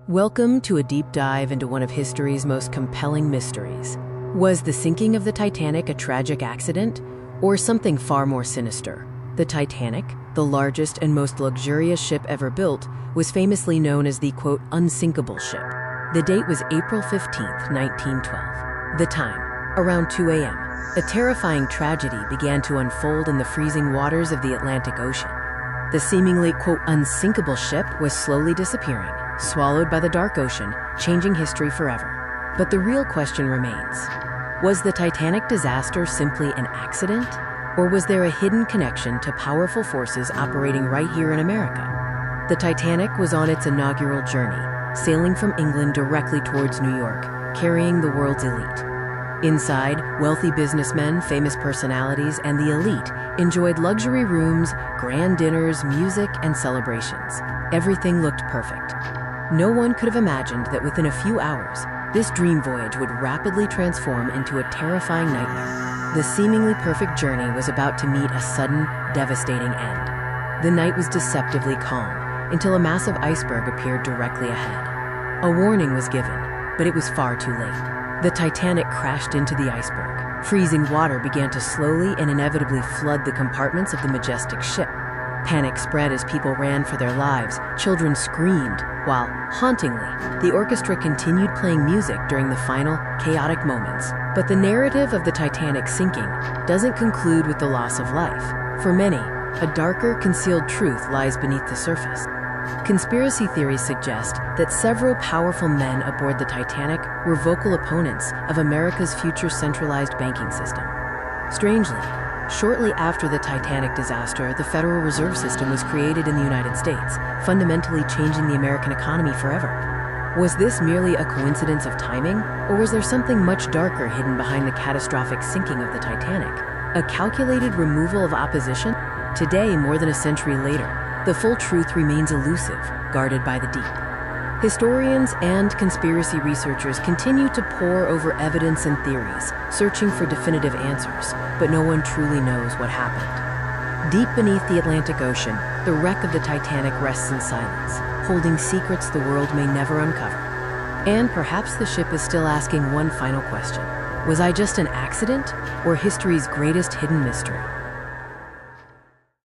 Welcome to a deep dive into one of history's most compelling mysteries. Was the sinking of the Titanic a tragic accident, or something far more sinister? The Titanic, the largest and most luxurious ship ever built, was famously known as the, quote, unsinkable ship. The date was April 15th, 1912. The time, around 2 a.m. A terrifying tragedy began to unfold in the freezing waters of the Atlantic Ocean. The seemingly, quote, unsinkable ship was slowly disappearing, swallowed by the dark ocean, changing history forever. But the real question remains. Was the Titanic disaster simply an accident? Or was there a hidden connection to powerful forces operating right here in America? The Titanic was on its inaugural journey, sailing from England directly towards New York, carrying the world's elite. Inside, wealthy businessmen, famous personalities, and the elite enjoyed luxury rooms, grand dinners, music, and celebrations. Everything looked perfect. No one could have imagined that within a few hours, this dream voyage would rapidly transform into a terrifying nightmare. The seemingly perfect journey was about to meet a sudden, devastating end. The night was deceptively calm, until a massive iceberg appeared directly ahead. A warning was given, but it was far too late. The Titanic crashed into the iceberg. Freezing water began to slowly and inevitably flood the compartments of the majestic ship. Panic spread as people ran for their lives, children screamed, while, hauntingly, the orchestra continued playing music during the final, chaotic moments. But the narrative of the Titanic sinking doesn't conclude with the loss of life. For many, a darker, concealed truth lies beneath the surface. Conspiracy theories suggest that several powerful men aboard the Titanic were vocal opponents of America's future centralized banking system. Strangely, shortly after the Titanic disaster, the Federal Reserve System was created in the United States, fundamentally changing the American economy forever. Was this merely a coincidence of timing, or was there something much darker hidden behind the catastrophic sinking of the Titanic? A calculated removal of opposition? Today, more than a century later, the full truth remains elusive, guarded by the deep. Historians and conspiracy researchers continue to pore over evidence and theories, searching for definitive answers, but no one truly knows what happened. Deep beneath the Atlantic Ocean, the wreck of the Titanic rests in silence, holding secrets the world may never uncover. And perhaps the ship is still asking one final question. Was I just an accident, or history's greatest hidden mystery?